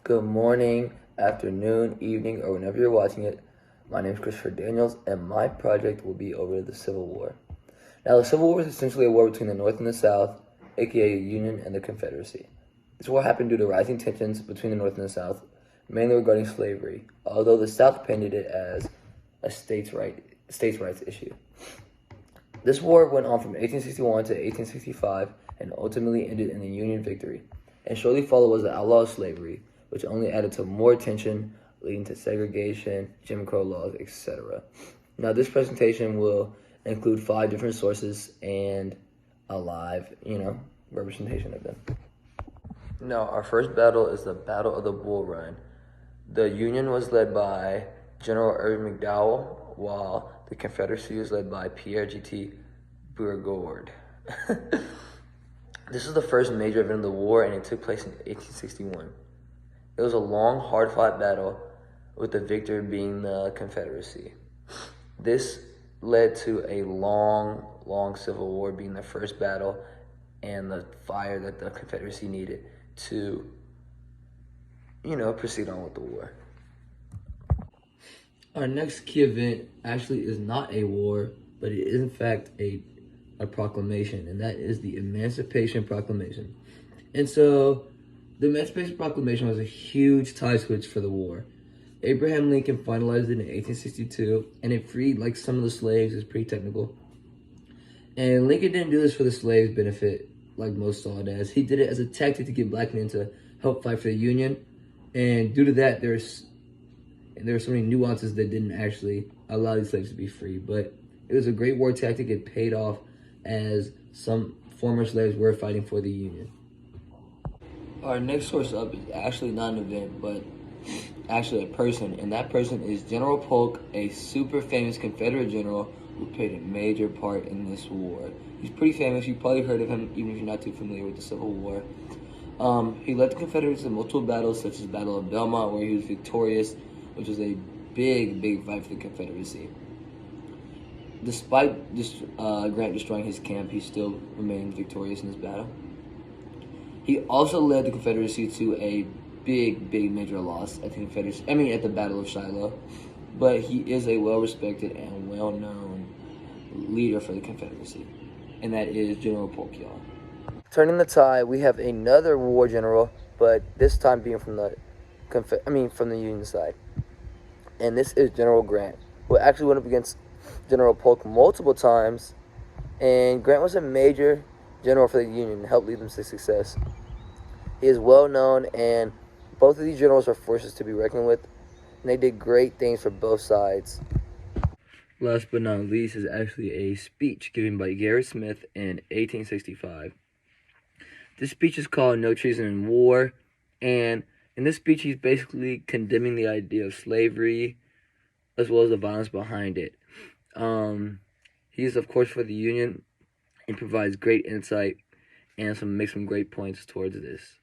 Good morning, afternoon, evening, or whenever you're watching it. My name is Christopher Daniels, and my project will be over the Civil War. Now, the Civil War is essentially a war between the North and the South, aka the Union and the Confederacy. This war happened due to rising tensions between the North and the South, mainly regarding slavery, although the South painted it as a states' rights issue. This war went on from 1861 to 1865 and ultimately ended in the Union victory, and shortly followed was the outlaw of slavery, which only added to more tension, leading to segregation, Jim Crow laws, etc. Now, this presentation will include 5 different sources and a live, representation of them. Now, our first battle is the Battle of the Bull Run. The Union was led by General Irvin McDowell, while the Confederacy was led by Pierre G.T. Beauregard. This is the first major event of the war, and it took place in 1861. It was a long, hard-fought battle, with the victor being the Confederacy. This led to a long Civil War, being the first battle and the fire that the Confederacy needed to, proceed on with the war. Our next key event actually is not a war, but it is in fact a proclamation, and that is the Emancipation Proclamation. And so, the Emancipation Proclamation was a huge tie switch for the war. Abraham Lincoln finalized it in 1862, and it freed some of the slaves. It's pretty technical. And Lincoln didn't do this for the slaves' benefit, like most saw it as. He did it as a tactic to get black men to help fight for the Union. And due to that, there were so many nuances that didn't actually allow these slaves to be free. But it was a great war tactic. It paid off, as some former slaves were fighting for the Union. Our next source up is actually not an event, but actually a person, and that person is General Polk, a super famous Confederate general who played a major part in this war. He's pretty famous. You've probably heard of him, even if you're not too familiar with the Civil War. He led the Confederates in multiple battles, such as the Battle of Belmont, where he was victorious, which was a big fight for the Confederacy. Despite Grant destroying his camp, he still remained victorious in this battle. He also led the Confederacy to a big major loss at the Battle of Shiloh. But he is a well-respected and well-known leader for the Confederacy, and that is General Polk, y'all. Turning the tide, we have another war general, but this time being from the Union side, and this is General Grant, who actually went up against General Polk multiple times, and Grant was a major general for the Union and helped lead them to success. He is well known, and both of these generals are forces to be reckoned with, and they did great things for both sides. Last but not least is actually a speech given by Garrett Smith in 1865. This speech is called No Treason in War, and in this speech he's basically condemning the idea of slavery as well as the violence behind it. He is, of course, for the Union and provides great insight and makes some great points towards this.